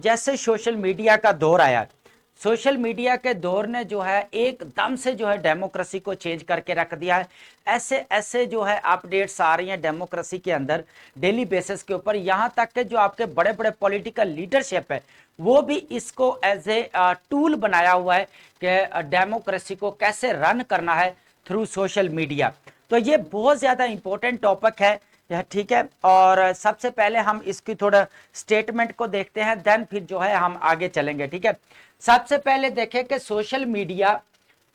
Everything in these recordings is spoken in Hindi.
जैसे सोशल मीडिया का दौर आया, सोशल मीडिया के दौर ने जो है एकदम से जो है डेमोक्रेसी को चेंज करके रख दिया है। ऐसे ऐसे जो है अपडेट्स आ रही हैं डेमोक्रेसी के अंदर डेली बेसिस के ऊपर, यहाँ तक कि जो आपके बड़े बड़े पॉलिटिकल लीडरशिप है वो भी इसको एज ए टूल बनाया हुआ है कि डेमोक्रेसी को कैसे रन करना है थ्रू सोशल मीडिया। तो ये बहुत ज़्यादा इंपॉर्टेंट टॉपिक है, ठीक है। और सबसे पहले हम इसकी थोड़ा स्टेटमेंट को देखते हैं, देन फिर जो है हम आगे चलेंगे, ठीक है। सबसे पहले देखें कि social media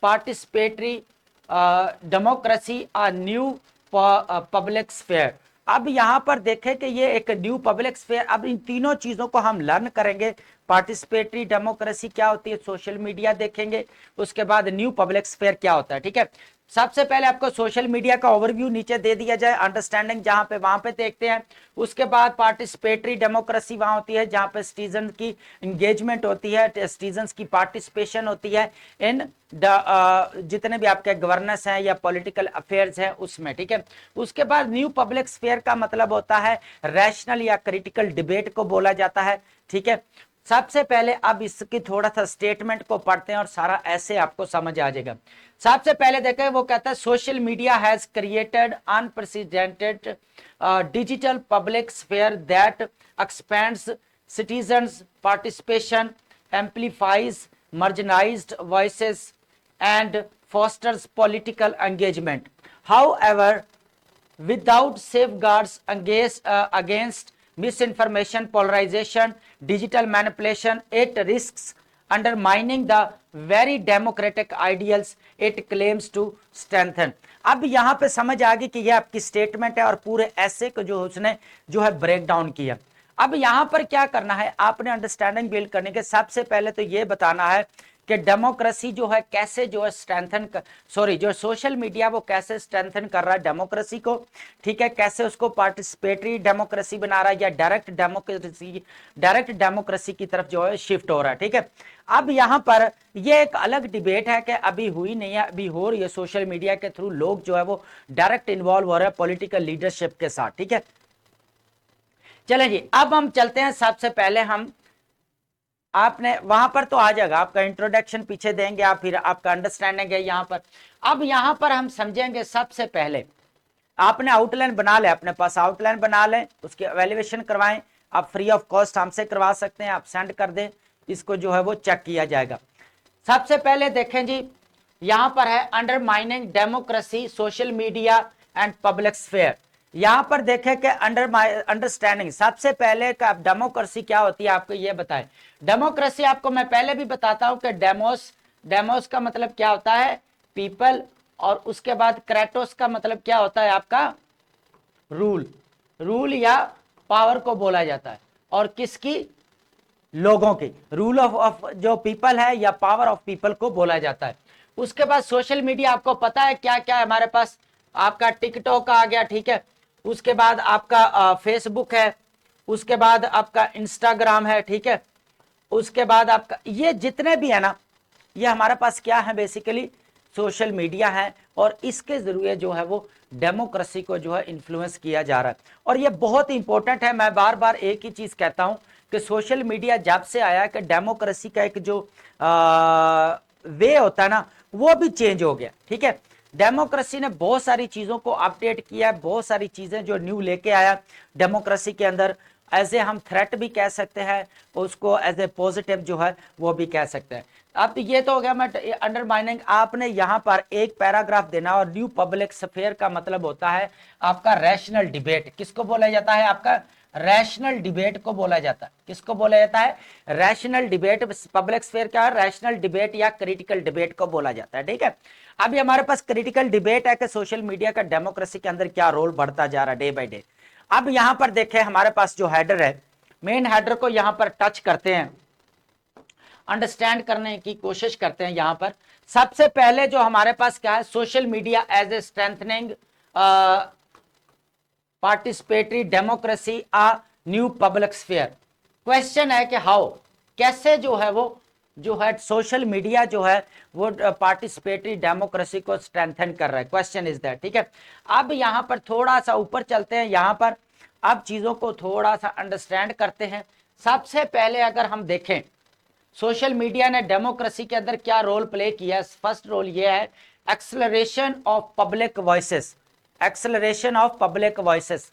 participatory democracy a new public sphere. अब यहाँ पर देखें कि ये एक न्यू पब्लिक स्फेयर, अब इन तीनों चीज़ों को हम लर्न करेंगे। पार्टिसिपेटरी डेमोक्रेसी क्या होती है, सोशल मीडिया देखेंगे, उसके बाद न्यू पब्लिक स्फेयर क्या होता है, ठीक है। सबसे पहले आपको सोशल मीडिया का ओवरव्यू नीचे दे दिया जाए, अंडरस्टैंडिंग जहां पे वहां पे देखते हैं। उसके बाद पार्टिसिपेटरी डेमोक्रेसी वहां होती है जहां पे सिटीजन की एंगेजमेंट होती है, सिटीजन की पार्टिसिपेशन होती है इन जितने भी आपके गवर्नेंस हैं या पॉलिटिकल अफेयर्स हैं उसमें, ठीक है। उसके बाद न्यू पब्लिक स्फेयर का मतलब होता है रैशनल या क्रिटिकल डिबेट को बोला जाता है, ठीक है। सबसे पहले अब इसकी थोड़ा सा स्टेटमेंट को पढ़ते हैं और सारा ऐसे आपको समझ आ जाएगा। सबसे पहले देखें, वो कहता है social media has created unprecedented digital public sphere that expends citizens participation, amplifies marginalized voices and fosters political engagement. However, without safeguards against misinformation, polarization, digital manipulation, it risks undermining the very democratic ideals it claims to strengthen. अब यहां पे समझ आ गई कि यह आपकी स्टेटमेंट है और पूरे ऐसे को जो उसने जो है ब्रेक डाउन किया। अब यहां पर क्या करना है, आपने अंडरस्टैंडिंग बिल्ड करने के सबसे पहले तो ये बताना है कि डेमोक्रेसी जो है कैसे जो है जो सोशल मीडिया वो कैसे स्ट्रेंथन कर रहा है डेमोक्रेसी को, ठीक है। कैसे उसको पार्टिसिपेटरी डेमोक्रेसी बना रहा है या डायरेक्ट डेमोक्रेसी की तरफ जो है शिफ्ट हो रहा है, ठीक है। अब यहां पर ये एक अलग डिबेट है कि अभी हुई नहीं है, अभी हो रही है। सोशल मीडिया के थ्रू लोग जो है वो डायरेक्ट इन्वॉल्व हो रहे हैं पॉलिटिकल लीडरशिप के साथ, ठीक है। चलें जी, अब हम चलते हैं। सबसे पहले हम आपने वहां पर तो आ जाएगा, आपका इंट्रोडक्शन पीछे देंगे आप, फिर आपका अंडरस्टैंडिंग है यहां पर। अब यहां पर हम समझेंगे, सबसे पहले आपने आउटलाइन बना ले, अपने पास आउटलाइन बना लें, उसकी एवेल्युएशन करवाएं। आप फ्री ऑफ कॉस्ट हमसे करवा सकते हैं, आप सेंड कर दें, इसको जो है वो चेक किया जाएगा। सबसे पहले देखें जी, यहां पर है undermining democracy, social media and public sphere. यहां पर देखें कि अंडरस्टैंडिंग, सबसे पहले का डेमोक्रेसी क्या होती है आपको ये बताएं। डेमोक्रेसी आपको मैं पहले भी बताता हूं कि डेमोस का मतलब क्या होता है, पीपल, और उसके बाद क्रेटोस का मतलब क्या होता है आपका, रूल या पावर को बोला जाता है। और किसकी, लोगों की, रूल ऑफ जो पीपल है या पावर ऑफ पीपल को बोला जाता है। उसके बाद सोशल मीडिया आपको पता है क्या क्या है हमारे पास, आपका टिकटॉक आ गया, ठीक है। उसके बाद आपका फेसबुक है, उसके बाद आपका इंस्टाग्राम है, ठीक है। उसके बाद आपका ये जितने भी है ना, ये हमारे पास क्या है, बेसिकली सोशल मीडिया है। और इसके जरिए जो है वो डेमोक्रेसी को जो है इन्फ्लुएंस किया जा रहा है। और ये बहुत इंपॉर्टेंट है, मैं बार बार एक ही चीज कहता हूं कि सोशल मीडिया जब से आया कि डेमोक्रेसी का एक जो वे होता है ना वो भी चेंज हो गया, ठीक है। डेमोक्रेसी ने बहुत सारी चीजों को अपडेट किया है, बहुत सारी चीजें जो न्यू लेके आया डेमोक्रेसी के अंदर। एज ए हम थ्रेट भी कह सकते हैं, उसको एज ए पॉजिटिव जो है वो भी कह सकते हैं। अब ये तो हो गया मैं अंडरमाइनिंग। आपने यहाँ पर एक पैराग्राफ देना, और न्यू पब्लिक स्फीयर का मतलब होता है आपका रैशनल डिबेट। किसको बोला जाता है, आपका रैशनल डिबेट को बोला जाता है। किसको बोला जाता है, रैशनल डिबेट। पब्लिक स्फीयर क्या है, रैशनल डिबेट या क्रिटिकल डिबेट को बोला जाता है, ठीक है। अभी हमारे पास क्रिटिकल डिबेट है कि सोशल मीडिया का डेमोक्रेसी के अंदर क्या रोल बढ़ता जा रहा है डे बाय डे। अब यहां पर देखें, हमारे पास जो हेडर है, मेन हेडर को यहां पर टच करते हैं, अंडरस्टैंड करने की कोशिश करते हैं। यहां पर सबसे पहले जो हमारे पास क्या है, social media as a strengthening participatory democracy a new public sphere. Question है कि हाउ, कैसे जो है वो जो है सोशल मीडिया जो है वो पार्टिसिपेटरी डेमोक्रेसी को स्ट्रेंथन कर रहा है। क्वेश्चन इज दैट, ठीक है। अब यहां पर थोड़ा सा ऊपर चलते हैं, यहां पर अब चीजों को थोड़ा सा अंडरस्टैंड करते हैं। सबसे पहले अगर हम देखें सोशल मीडिया ने डेमोक्रेसी के अंदर क्या रोल प्ले किया, फर्स्ट रोल ये है acceleration of public voices, acceleration of public voices.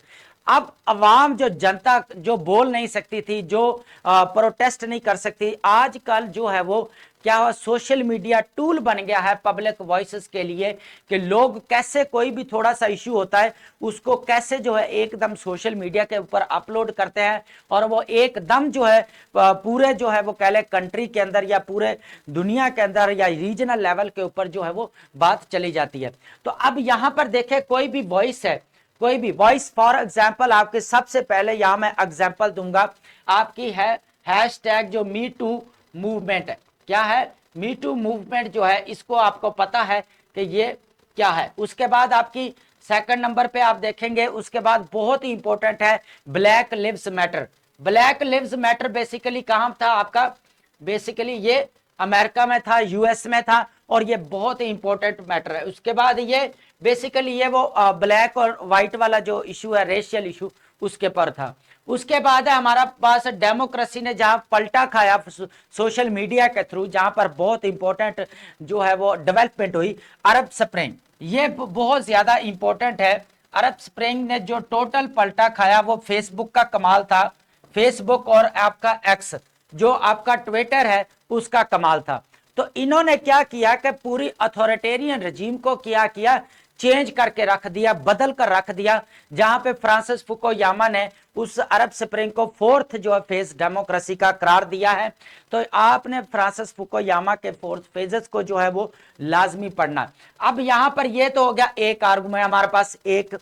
अब अवाम जो जनता जो बोल नहीं सकती थी, जो प्रोटेस्ट नहीं कर सकती, आजकल जो है वो क्या हुआ, सोशल मीडिया टूल बन गया है पब्लिक वॉइसेस के लिए कि लोग कैसे कोई भी थोड़ा सा इश्यू होता है उसको कैसे जो है एकदम सोशल मीडिया के ऊपर अपलोड करते हैं और वो एकदम जो है पूरे जो है वो कह ले कंट्री के अंदर या पूरे दुनिया के अंदर या रीजनल लेवल के ऊपर जो है वो बात चली जाती है। तो अब यहां पर देखें कोई भी वॉइस है, कोई भी वॉइस, फॉर एग्जाम्पल आपके सबसे पहले यहां मैं एग्जाम्पल दूंगा आपकी है हैशटैग जो मी टू मूवमेंट है। क्या है? मी टू मूवमेंट जो है इसको आपको पता है कि ये क्या है। उसके बाद आपकी सेकंड नंबर पे आप देखेंगे, उसके बाद बहुत ही इंपॉर्टेंट है black lives matter. Black lives matter basically कहां था आपका, बेसिकली ये अमेरिका में था, यूएस में था और ये बहुत ही इंपॉर्टेंट मैटर है। उसके बाद ये बेसिकली ये वो ब्लैक और व्हाइट वाला जो इशू है, रेशियल इशू, उसके पर था। उसके बाद है हमारा पास डेमोक्रेसी ने जहां पलटा खाया सोशल मीडिया के थ्रू, जहां पर बहुत इंपॉर्टेंट जो है वो डेवलपमेंट हुई, अरब स्प्रिंग। ये बहुत ज्यादा इंपॉर्टेंट है। अरब स्प्रिंग ने जो टोटल पलटा खाया वो फेसबुक का कमाल था। फेसबुक और आपका एक्स जो आपका ट्विटर है उसका कमाल था। तो इन्होंने क्या किया कि पूरी अथॉरिटेरियन रजीम को क्या किया, चेंज करके रख दिया, बदल कर रख दिया। जहां पे फ्रांसिस फुकुयामा ने उस अरब स्प्रिंग को फोर्थ जो फेज डेमोक्रेसी का करार दिया है। तो आपने फ्रांसिस फुकुयामा के फोर्थ फेजेस को जो है वो लाजमी पढ़ना। अब यहां पर ये तो हो गया एक आर्गुमेंट, हमारे पास एक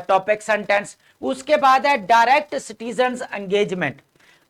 टॉपिक सेंटेंस। उसके बाद है डायरेक्ट सिटीजन एंगेजमेंट।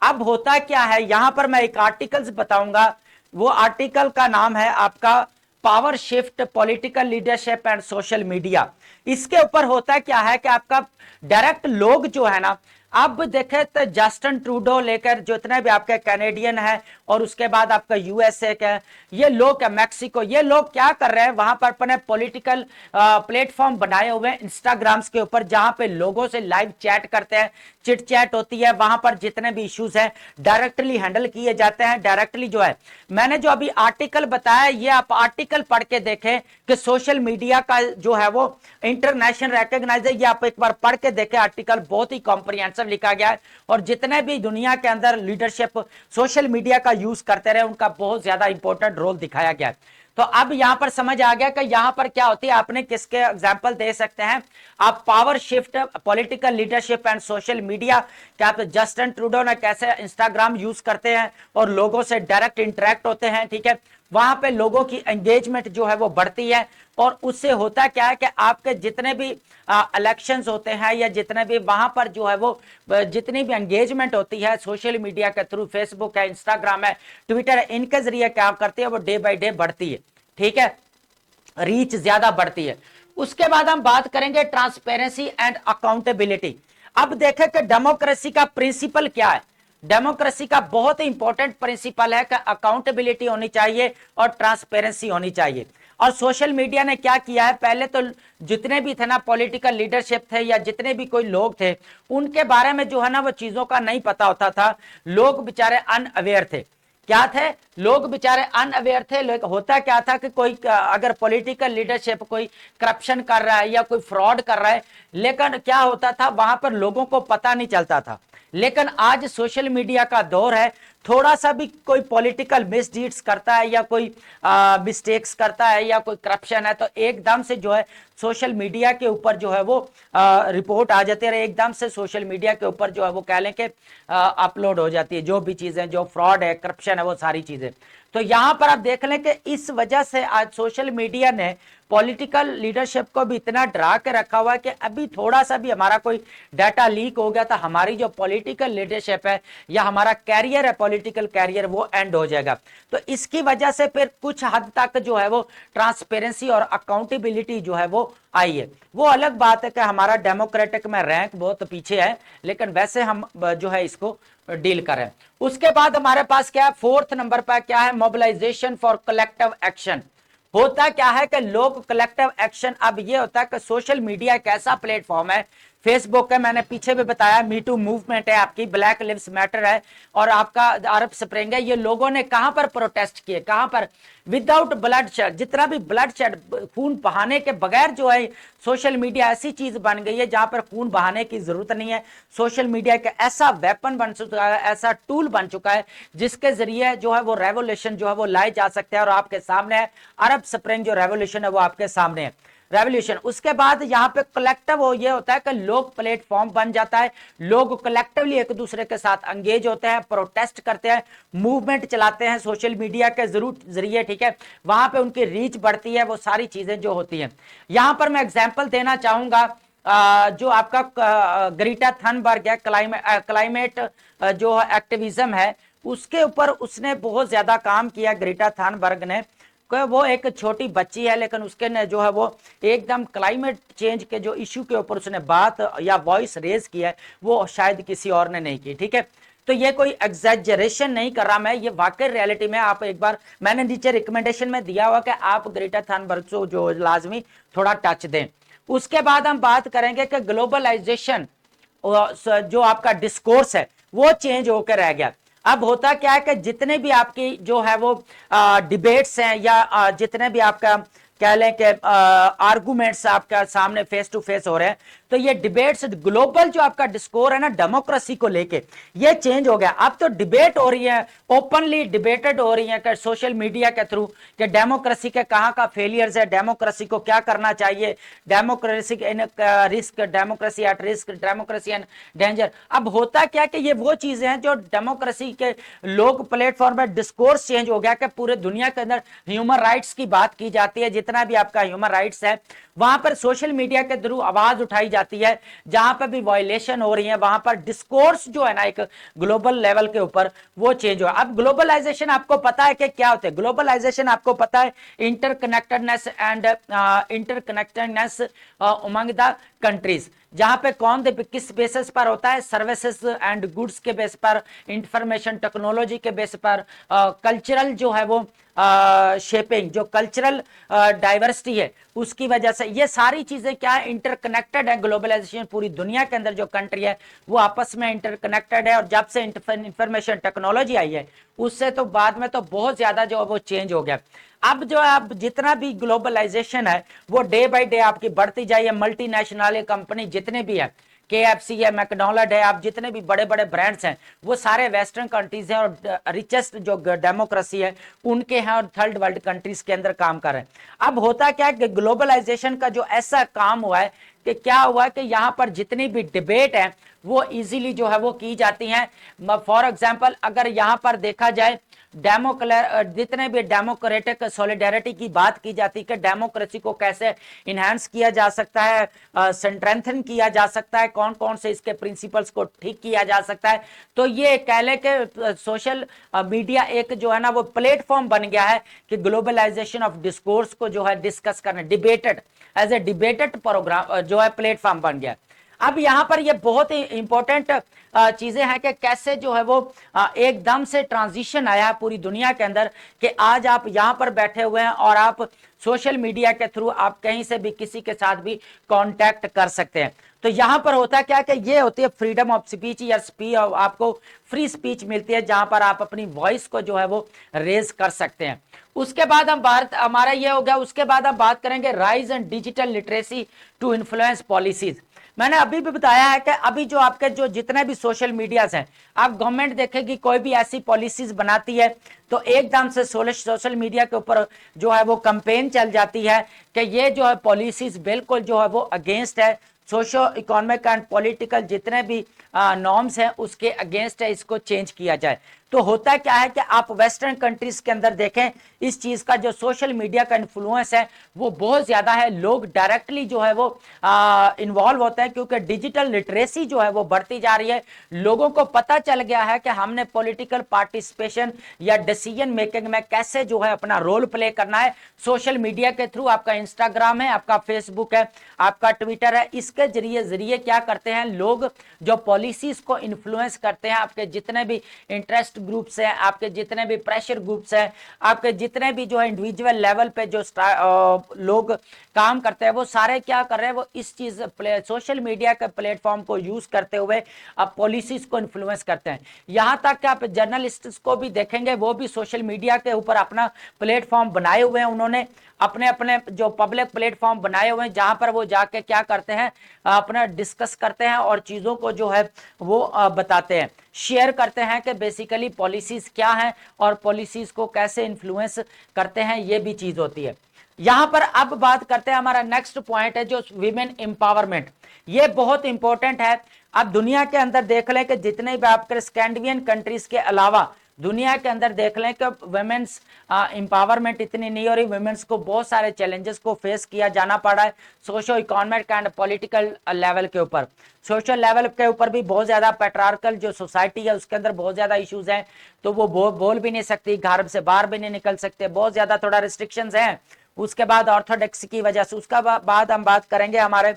अब होता क्या है, यहां पर मैं एक आर्टिकल्स बताऊंगा, वो आर्टिकल का नाम है आपका power shift political leadership and social media. इसके ऊपर होता क्या है कि आपका डायरेक्ट लोग जो है ना, अब देखे तो जस्टिन ट्रूडो लेकर जितने भी आपके कैनेडियन है और उसके बाद आपका यूएसए के ये लोग है, मैक्सिको, ये लोग क्या कर रहे हैं वहां पर अपने पॉलिटिकल प्लेटफॉर्म बनाए हुए हैं इंस्टाग्राम्स के ऊपर, जहां पे लोगों से लाइव चैट करते हैं, चिट चैट होती है, वहां पर जितने भी इश्यूज हैं डायरेक्टली हैंडल किए जाते हैं। डायरेक्टली जो है मैंने जो अभी आर्टिकल बताया, ये आप आर्टिकल पढ़ के देखें कि सोशल मीडिया का जो है वो इंटरनेशनल रिकॉग्नाइज है। ये आप एक बार पढ़ के देखें, आर्टिकल बहुत ही कॉम्प्रिहेंसिव लिखा गया है और जितने भी दुनिया के अंदर लीडरशिप सोशल मीडिया का यूज करते रहे उनका बहुत ज्यादा इंपॉर्टेंट रोल दिखाया गया है। तो अब यहां पर समझ आ गया कि यहां पर क्या होती है, आपने किसके एग्जांपल दे सकते हैं आप, power shift political leadership and social media, क्या आप जस्टिन ट्रूडो ने कैसे इंस्टाग्राम यूज करते हैं और लोगों से डायरेक्ट इंटरेक्ट होते हैं, ठीक है, वहां पे लोगों की एंगेजमेंट जो है वो बढ़ती है और उससे होता क्या है कि आपके जितने भी इलेक्शंस होते हैं या जितने भी वहां पर जो है वो जितनी भी एंगेजमेंट होती है सोशल मीडिया के थ्रू, फेसबुक है, इंस्टाग्राम है, ट्विटर है, इनके जरिए क्या करती है वो डे बाय डे बढ़ती है, ठीक है, रीच ज्यादा बढ़ती है। उसके बाद हम बात करेंगे ट्रांसपेरेंसी एंड अकाउंटेबिलिटी। अब देखें कि डेमोक्रेसी का प्रिंसिपल क्या है। डेमोक्रेसी का बहुत ही इंपॉर्टेंट प्रिंसिपल है कि अकाउंटेबिलिटी होनी चाहिए और ट्रांसपेरेंसी होनी चाहिए। और सोशल मीडिया ने क्या किया है, पहले तो जितने भी थे ना पॉलिटिकल लीडरशिप थे या जितने भी कोई लोग थे उनके बारे में जो है ना वो चीजों का नहीं पता होता था, लोग बेचारे अनअवेयर थे। क्या थे लोग बेचारे अनअवेयर थे। होता क्या था कि कोई अगर पॉलिटिकल लीडरशिप कोई करप्शन कर रहा है या कोई फ्रॉड कर रहा है, लेकिन क्या होता था वहां पर लोगों को पता नहीं चलता था। लेकिन आज सोशल मीडिया का दौर है, थोड़ा सा भी कोई पॉलिटिकल मिसडीड्स करता है या कोई मिस्टेक्स करता है या कोई करप्शन है तो एकदम से जो है सोशल मीडिया के ऊपर जो है वो रिपोर्ट आ जाती है, एकदम से सोशल मीडिया के ऊपर जो है वो कह लें कि अपलोड हो जाती है जो भी चीजें, जो फ्रॉड है, करप्शन है, वो सारी चीजें। तो यहां पर आप देख लें कि इस वजह से आज सोशल मीडिया ने पॉलिटिकल लीडरशिप को भी इतना डरा के रखा हुआ है कि अभी थोड़ा सा भी हमारा कोई डाटा लीक हो गया तो हमारी जो पॉलिटिकल लीडरशिप है या हमारा कैरियर है, पॉलिटिकल कैरियर, वो एंड हो जाएगा। तो इसकी वजह से फिर कुछ हद तक जो है वो ट्रांसपेरेंसी और अकाउंटेबिलिटी जो है वो आई है। वो अलग बात है कि हमारा डेमोक्रेटिक में रैंक बहुत पीछे है, लेकिन वैसे हम जो है इसको डील करें। उसके बाद हमारे पास क्या है, फोर्थ नंबर पर क्या है, मोबिलाइजेशन फॉर कलेक्टिव एक्शन। होता क्या है कि लोग कलेक्टिव एक्शन, अब ये होता है कि सोशल मीडिया एक ऐसा प्लेटफॉर्म है, फेसबुक है, मैंने पीछे भी बताया, मी टू मूवमेंट है आपकी, ब्लैक लिव्स मैटर है, और आपका अरब स्प्रिंग है, ये लोगों ने कहां पर प्रोटेस्ट किए, कहां पर, विदाउट ब्लड शेड, जितना भी ब्लड शेड, खून बहाने के बगैर जो है, सोशल मीडिया ऐसी चीज बन गई है जहां पर खून बहाने की जरूरत नहीं है। सोशल मीडिया एक ऐसा वेपन बन चुका है, ऐसा टूल बन चुका है, जिसके जरिए जो है वो रेवोल्यूशन जो है वो लाए जा सकते हैं, और आपके सामने है अरब स्प्रिंग जो रेवोल्यूशन है वो आपके सामने है, रेवोल्यूशन। उसके बाद यहाँ पे कलेक्टिव हो, ये होता है कि लोग प्लेटफॉर्म बन जाता है, लोग कलेक्टिवली एक दूसरे के साथ एंगेज होते हैं, प्रोटेस्ट करते हैं, मूवमेंट चलाते हैं सोशल मीडिया के जरिए, ठीक है, वहां पे उनकी रीच बढ़ती है, वो सारी चीजें जो होती हैं। यहां पर मैं एग्जाम्पल देना चाहूंगा, जो आपका ग्रीटा थनबर्ग है, क्लाइमेट जो एक्टिविज्म है, उसके ऊपर उसने बहुत ज्यादा काम किया ग्रीटा थनबर्ग ने। वो एक छोटी बच्ची है, लेकिन उसके ने जो है वो एकदम क्लाइमेट चेंज के जो इश्यू के ऊपर उसने बात या वॉइस रेज की है, वो शायद किसी और ने नहीं की, ठीक है। तो ये कोई एग्जैजरेशन नहीं कर रहा मैं, ये वाकई रियलिटी में, आप एक बार, मैंने नीचे रिकमेंडेशन में दिया हुआ कि आप ग्रेटा थनबर्ग को जो लाजमी थोड़ा टच दें। उसके बाद हम बात करेंगे कि ग्लोबलाइजेशन जो आपका डिस्कोर्स है वो चेंज होकर रह गया। अब होता क्या है कि जितने भी आपकी जो है वो डिबेट्स हैं, या जितने भी आपका कह लें कि आर्गुमेंट्स आपका सामने फेस टू फेस हो रहे हैं, तो ये डिबेट्स, ग्लोबल जो आपका डिस्कोर है ना डेमोक्रेसी को लेके, ये चेंज हो गया। अब तो डिबेट हो रही है, ओपनली डिबेटेड हो रही है कि सोशल मीडिया के थ्रू, कि डेमोक्रेसी के कहां का फेलियर्स है, डेमोक्रेसी को क्या करना चाहिए, democracy in risk, democracy at risk, democracy and danger. अब होता क्या कि ये वो चीजें हैं जो डेमोक्रेसी के लोग प्लेटफॉर्म पर डिस्कोर्स चेंज हो गया, कि पूरे दुनिया के अंदर ह्यूमन राइट्स की बात की जाती है, जितना भी आपका ह्यूमन राइट्स है वहां पर सोशल मीडिया के थ्रू आवाज उठाई जाती है, जहां पर भी वायलेशन हो रही है वहां पर डिस्कोर्स जो है ना एक ग्लोबल लेवल के ऊपर वो चेंज हुआ। अब ग्लोबलाइजेशन आपको पता है कि क्या होता है, ग्लोबलाइजेशन आपको पता है interconnectedness and interconnectedness among the countries, जहां पे कौन किस बेसिस पर होता है, सर्विसेज एंड गुड्स के बेस पर, इंफॉर्मेशन टेक्नोलॉजी के बेस पर, कल्चरल जो है वो शेपिंग, जो कल्चरल डाइवर्सिटी है उसकी वजह से, ये सारी चीजें क्या है, इंटरकनेक्टेड है। ग्लोबलाइजेशन पूरी दुनिया के अंदर जो कंट्री है वो आपस में इंटरकनेक्टेड है, और जब से इंफॉर्मेशन टेक्नोलॉजी आई है उससे तो बाद में तो बहुत ज्यादा जो है वो चेंज हो गया। अब जो आप जितना भी ग्लोबलाइजेशन है वो डे बाय डे आपकी बढ़ती जाइए, मल्टीनेशनल कंपनी जितने भी है, KFC है, मैकडोनल्ड है, आप जितने भी बड़े बड़े ब्रांड्स हैं वो सारे वेस्टर्न कंट्रीज हैं, और रिचेस्ट जो डेमोक्रेसी है उनके हैं, और थर्ड वर्ल्ड कंट्रीज के अंदर काम कर रहे हैं। अब होता क्या है कि ग्लोबलाइजेशन का जो ऐसा काम हुआ है कि क्या हुआ कि यहाँ पर जितनी भी डिबेट है वो इजीली जो है वो की जाती हैं। फॉर एग्जांपल अगर यहाँ पर देखा जाए, जितने भी डेमोक्रेटिक सॉलिडेरिटी की बात की जाती है कि डेमोक्रेसी को कैसे इनहेंस किया जा सकता है, स्ट्रेंथन किया जा सकता है, कौन कौन से इसके प्रिंसिपल्स को ठीक किया जा सकता है, तो ये कह ले कि सोशल मीडिया एक जो है ना वो प्लेटफॉर्म बन गया है कि ग्लोबलाइजेशन ऑफ डिस्कोर्स को जो है डिस्कस करने, debated as a debated programme जो है प्लेटफॉर्म बन गया। अब यहां पर ये बहुत ही इंपॉर्टेंट चीजें हैं कि कैसे जो है वो एकदम से ट्रांजिशन आया पूरी दुनिया के अंदर, कि आज आप यहां पर बैठे हुए हैं और आप सोशल मीडिया के थ्रू आप कहीं से भी किसी के साथ भी कांटेक्ट कर सकते हैं। तो यहां पर होता क्या कि ये होती है फ्रीडम ऑफ स्पीच, या आपको फ्री स्पीच मिलती है, जहां पर आप अपनी वॉइस को जो है वो रेज कर सकते हैं। उसके बाद हम भारत, हमारा ये हो गया, उसके बाद हम बात करेंगे rise and digital literacy to influence policies. मैंने अभी भी बताया है कि अभी जो आपके जो जितने भी सोशल मीडियाज हैं, आप गवर्नमेंट देखेगी कोई भी ऐसी पॉलिसीज बनाती है तो एकदम से सोशल मीडिया के ऊपर जो है वो कैंपेन चल जाती है कि ये जो है पॉलिसीज बिल्कुल जो है वो अगेंस्ट है, सोशो इकोनॉमिक एंड पॉलिटिकल जितने भी नॉर्म्स हैं उसके अगेंस्ट है, इसको चेंज किया जाए। तो होता क्या है कि आप वेस्टर्न कंट्रीज के अंदर देखें, इस चीज का जो सोशल मीडिया का इन्फ्लुएंस है वो बहुत ज्यादा है, लोग डायरेक्टली जो है वो इन्वॉल्व होते हैं, क्योंकि डिजिटल लिटरेसी जो है वो बढ़ती जा रही है। लोगों को पता चल गया है कि हमने पॉलिटिकल पार्टिसिपेशन या डिसीजन मेकिंग में कैसे जो है अपना रोल प्ले करना है, सोशल मीडिया के थ्रू। आपका इंस्टाग्राम है, आपका फेसबुक है, आपका ट्विटर है, इसके जरिए क्या करते हैं लोग, जो पॉलिसीज को इन्फ्लुएंस करते हैं, आपके जितने भी इंटरेस्ट ग्रुप्स हैं, आपके जितने भी प्रेशर ग्रुप्स हैं, आपके जितने भी जो है इंडिविजुअल लेवल पे जो लोग काम करते हैं, वो सारे क्या कर रहे हैं, वो इस चीज सोशल मीडिया के प्लेटफॉर्म को यूज करते हुए अब पॉलिसीज को इन्फ्लुएंस करते हैं। यहां तक कि आप जर्नलिस्ट को भी देखेंगे, वो भी सोशल मीडिया के ऊपर अपना प्लेटफॉर्म बनाए हुए हैं, उन्होंने अपने अपने जो पब्लिक प्लेटफॉर्म बनाए हुए हैं, जहां पर वो जाके क्या करते हैं, अपना डिस्कस करते हैं और चीजों को जो है वो बताते हैं, शेयर करते हैं कि बेसिकली पॉलिसीज क्या हैं और पॉलिसीज को कैसे इन्फ्लुएंस करते हैं, ये भी चीज होती है। यहां पर अब बात करते हैं, हमारा नेक्स्ट पॉइंट है जो विमेन एम्पावरमेंट। ये बहुत इंपॉर्टेंट है। अब दुनिया के अंदर देख लें कि जितने भी आपके स्कैंडिनेवियन कंट्रीज के अलावा दुनिया के अंदर देख लें कि वुमेन्स एम्पावरमेंट इतनी नहीं हो रही, वुमेन्स को बहुत सारे चैलेंजेस को फेस किया जाना पड़ा है socio economic and political level के ऊपर। सोशल लेवल के ऊपर भी बहुत ज्यादा पैट्रियार्कल जो सोसाइटी है उसके अंदर बहुत ज्यादा इश्यूज हैं, तो वो बोल भी नहीं सकती, घर से बाहर भी नहीं निकल सकते, बहुत ज्यादा थोड़ा रिस्ट्रिक्शंस हैं। उसके बाद ऑर्थोडॉक्स की वजह से, उसका बाद हम बात करेंगे हमारे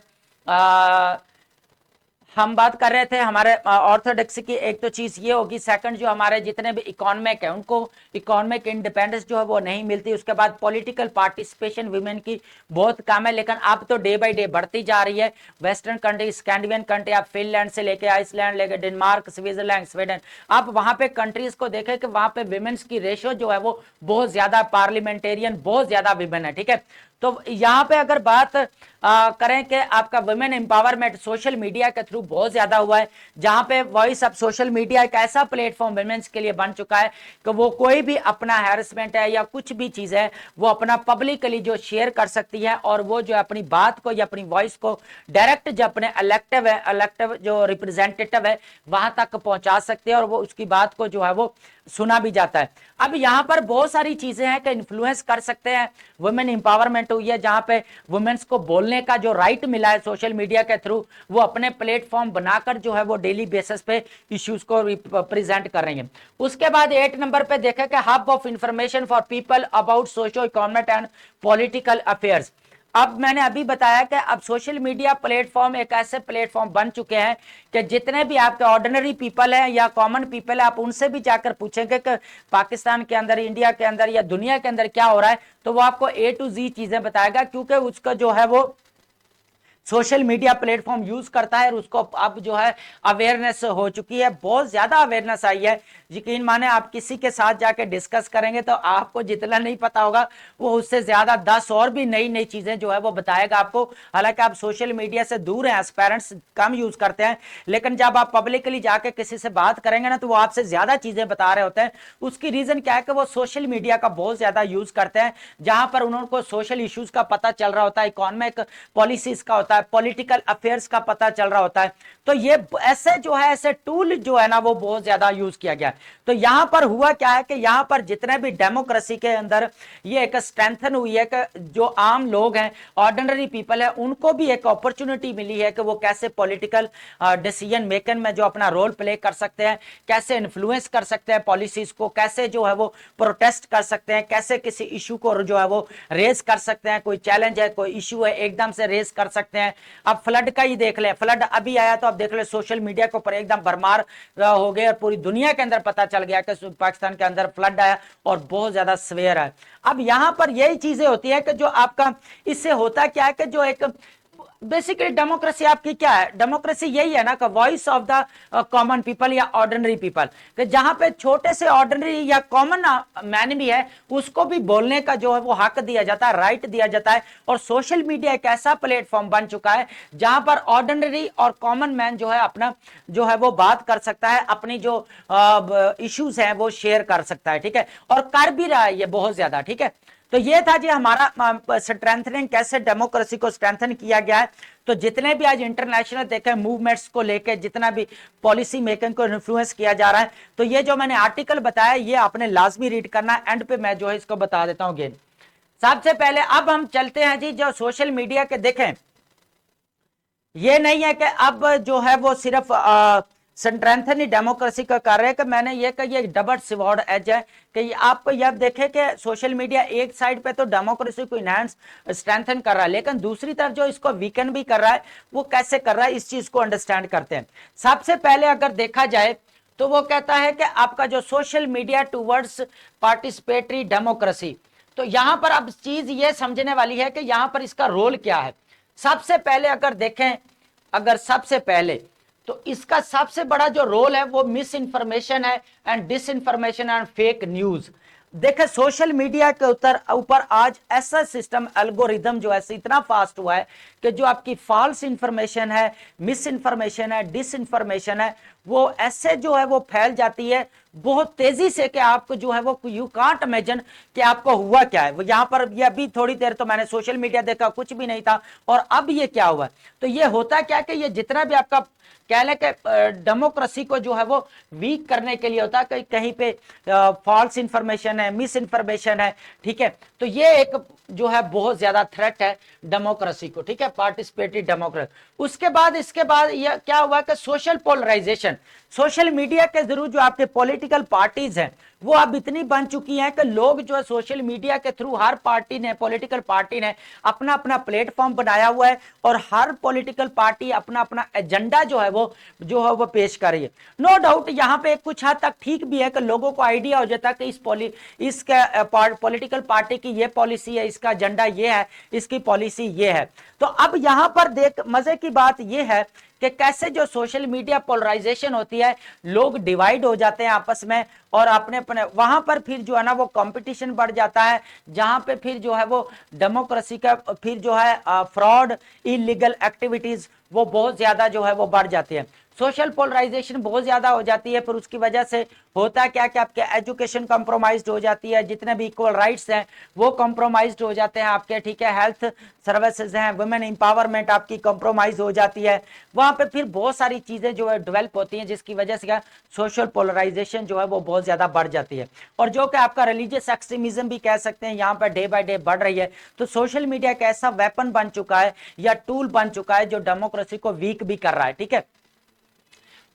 हम बात कर रहे थे हमारे ऑर्थोडॉक्सी की। एक तो चीज ये होगी, सेकंड जो हमारे जितने भी इकोनॉमिक है उनको इकोनॉमिक इंडिपेंडेंस जो है वो नहीं मिलती। उसके बाद पॉलिटिकल पार्टिसिपेशन विमेन की बहुत कम है, लेकिन अब तो डे बाय डे बढ़ती जा रही है। वेस्टर्न कंट्री, स्कैंडिनेवियन कंट्री, आप फिनलैंड से लेके आइसलैंड लेके डेनमार्क, स्विट्जरलैंड, स्वीडन, आप वहां पे कंट्रीज को देखें कि वहां पे विमेन्स की रेशियो जो है वो बहुत ज्यादा, पार्लियामेंटेरियन बहुत ज्यादा विमेन है, ठीक है। तो यहाँ पे अगर बात करें कि आपका वुमेन एम्पावरमेंट सोशल मीडिया के थ्रू बहुत ज्यादा हुआ है, जहां पे वॉइस अब सोशल मीडिया एक ऐसा प्लेटफॉर्म वुमेन्स के लिए बन चुका है कि वो कोई भी अपना हैरेसमेंट है या कुछ भी चीज है वो अपना पब्लिकली जो शेयर कर सकती है, और वो जो अपनी बात को या अपनी वॉइस को डायरेक्ट जो अपने इलेक्टिव जो रिप्रेजेंटेटिव है वहां तक पहुंचा सकते हैं, और वो उसकी बात को जो है वो सुना भी जाता है। अब यहां पर बहुत सारी चीजें हैं कि इन्फ्लुएंस कर सकते हैं। वुमेन एम्पावरमेंट हुई है जहां पे वुमेन्स को बोलने का जो राइट मिला है सोशल मीडिया के थ्रू, वो अपने प्लेटफॉर्म बनाकर जो है वो डेली बेसिस पे इश्यूज को रिप्रेजेंट कर रही है। उसके बाद 8 नंबर पे देखें कि hub of information for people about socio economic and political affairs. अब मैंने अभी बताया कि अब सोशल मीडिया प्लेटफॉर्म एक ऐसे प्लेटफॉर्म बन चुके हैं कि जितने भी आपके ऑर्डिनरी पीपल हैं या कॉमन पीपल है, आप उनसे भी जाकर पूछेंगे कि पाकिस्तान के अंदर, इंडिया के अंदर या दुनिया के अंदर क्या हो रहा है, तो वो आपको A to Z चीजें बताएगा, क्योंकि उसका जो है वो सोशल मीडिया प्लेटफॉर्म यूज करता है और उसको अब जो है अवेयरनेस हो चुकी है, बहुत ज्यादा अवेयरनेस आई है। यकीन माने आप किसी के साथ जाके डिस्कस करेंगे तो आपको जितना नहीं पता होगा वो उससे ज्यादा 10 और भी नई नई चीजें जो है वो बताएगा आपको। हालांकि आप सोशल मीडिया से दूर हैं, पेरेंट्स कम यूज करते हैं, लेकिन जब आप पब्लिकली जाके किसी से बात करेंगे ना तो वो आपसे ज्यादा चीजें बता रहे होते हैं। उसकी रीजन क्या है कि वो सोशल मीडिया का बहुत ज्यादा यूज करते हैं, जहां पर उनको सोशल इश्यूज का पता चल रहा होता है, इकोनॉमिक पॉलिसीज का होता है, पॉलिटिकल अफेयर्स का पता चल रहा होता है। तो ये ऐसे जो है ऐसे टूल जो है ना वो बहुत ज्यादा यूज किया गया। तो यहां पर हुआ क्या है कि यहां पर जितने भी डेमोक्रेसी के अंदर ये एक स्ट्रेंथन हुई है कि जो आम लोग हैं, ऑर्डिनरी पीपल है, उनको भी एक अपॉर्चुनिटी मिली है कि वो कैसे पॉलिटिकल डिसीजन मेकिंग में जो अपना रोल प्ले कर सकते हैं, कैसे इन्फ्लुएंस कर सकते हैं पॉलिसीज को, कैसे जो है वो प्रोटेस्ट कर सकते हैं, कैसे किसी इशू को जो है वो रेज कर सकते हैं, कोई चैलेंज है, कोई इशू है, एकदम से रेज कर सकते हैं। अब फ्लड का ही देख ले, फ्लड अभी आया तो अब देख ले सोशल मीडिया के ऊपर एकदम भरमार हो गए और पूरी दुनिया के अंदर पता चल गया कि पाकिस्तान के अंदर फ्लड आया और बहुत ज्यादा सीवियर है। अब यहां पर यही चीजें होती है कि जो आपका इससे होता क्या है कि जो एक बेसिकली डेमोक्रेसी आपकी क्या है, डेमोक्रेसी यही है ना कि voice of the common people या ऑर्डिनरी पीपल, कि जहां पे छोटे से ऑर्डिनरी या कॉमन मैन भी है उसको भी बोलने का जो है वो हक दिया जाता है, राइट दिया जाता है। और सोशल मीडिया एक ऐसा प्लेटफॉर्म बन चुका है जहां पर ऑर्डिनरी और कॉमन मैन जो है अपना जो है वो बात कर सकता है, अपनी जो इश्यूज हैं वो शेयर कर सकता है, ठीक है, और कर भी रहा है ये बहुत ज्यादा, ठीक है। तो ये था जी हमारा स्ट्रेंथनिंग, कैसे डेमोक्रेसी को स्ट्रेंथन किया गया है। तो जितने भी आज इंटरनेशनल देखे मूवमेंट्स को लेकर जितना भी पॉलिसी मेकिंग को इन्फ्लुएंस किया जा रहा है, तो ये जो मैंने आर्टिकल बताया ये आपने लाजमी रीड करना। एंड पे मैं जो है इसको बता देता हूं गेन। सबसे पहले अब हम चलते हैं जी जो सोशल मीडिया के देखें, ये नहीं है कि अब जो है वो सिर्फ स्ट्रेंथन ही डेमोक्रेसी का कार्य है, कि मैंने ये कही एक डबल स्वर्ड एज है कि आपको यह देखे कि सोशल मीडिया एक साइड पे तो डेमोक्रेसी को इनहांस स्ट्रेंथन कर रहा है, लेकिन दूसरी तरफ जो इसको वीकन भी कर रहा है, वो कैसे कर रहा है इस चीज को अंडरस्टैंड करते हैं। सबसे पहले अगर देखा जाए तो वो कहता है कि आपका जो social media towards participatory democracy. तो यहां पर अब चीज ये समझने वाली है कि यहां पर इसका रोल क्या है। सबसे पहले अगर देखें, अगर सबसे पहले तो इसका सबसे बड़ा जो रोल है वो मिस इन्फॉर्मेशन है and disinformation and fake news. देखे सोशल मीडिया के ऊपर आज ऐसा सिस्टम एल्गोरिदम जो है इतना फास्ट हुआ है कि जो आपकी फॉल्स इंफॉर्मेशन है, मिस इन्फॉर्मेशन है, डिस इन्फॉर्मेशन है, वो ऐसे जो है वो फैल जाती है बहुत तेजी से कि आपको जो है वो यू कांट इमेजिन कि आपको हुआ क्या है। वो यहाँ पर ये अभी थोड़ी देर तो मैंने सोशल मीडिया देखा, कुछ भी नहीं था, और अब ये क्या हुआ। तो ये होता क्या कि ये जितना भी आपका कह लें कि डेमोक्रेसी को जो है वो वीक करने के लिए होता है, कहीं पे फॉल्स इंफॉर्मेशन है, मिस इन्फॉर्मेशन है, ठीक है। तो ये एक जो है बहुत ज्यादा थ्रेट है डेमोक्रेसी को, ठीक है, पार्टिसिपेटरी डेमोक्रेसी। उसके बाद इसके बाद ये क्या हुआ कि सोशल पोलराइजेशन, सोशल मीडिया के जरूर जो आपके पॉलिटिकल पार्टीज हैं वो अब इतनी बन चुकी हैं कि लोग जो है सोशल मीडिया के थ्रू, हर पार्टी ने, पॉलिटिकल पार्टी ने अपना अपना प्लेटफॉर्म बनाया हुआ है और हर पॉलिटिकल पार्टी अपना अपना एजेंडा जो है वो पेश कर रही है। नो डाउट यहाँ पे कुछ हद तक ठीक भी है कि लोगों को आइडिया हो जाता है कि इस पॉलिटिकल पार्टी की ये पॉलिसी है, इसका एजेंडा ये है, इसकी पॉलिसी ये है। तो अब यहां पर देख मजे की बात ये है कि कैसे जो सोशल मीडिया पोलराइजेशन होती है, लोग डिवाइड हो जाते हैं आपस में और अपने अपने, वहां पर फिर जो है ना वो कंपटीशन बढ़ जाता है, जहां पे फिर जो है वो डेमोक्रेसी का फिर जो है फ्रॉड, इलीगल एक्टिविटीज वो बहुत ज्यादा जो है वो बढ़ जाती है। सोशल पोलराइजेशन बहुत ज्यादा हो जाती है, पर उसकी वजह से होता क्या कि आपके एजुकेशन कंप्रोमाइज्ड हो जाती है, जितने भी इक्वल राइट्स हैं वो कंप्रोमाइज्ड हो जाते हैं आपके, ठीक है। हेल्थ सर्विसेज हैं, वुमेन एम्पावरमेंट आपकी कंप्रोमाइज हो जाती है, वहां पे फिर बहुत सारी चीजें जो है डेवलप होती हैं, जिसकी वजह से क्या सोशल पोलराइजेशन जो है वो बहुत ज्यादा बढ़ जाती है। और जो कि आपका रिलीजियस एक्सट्रीमिज्म भी कह सकते हैं, यहाँ पर डे बाय डे बढ़ रही है। तो सोशल मीडिया एक ऐसा वेपन बन चुका है या टूल बन चुका है जो डेमोक्रेसी को वीक भी कर रहा है, ठीक है।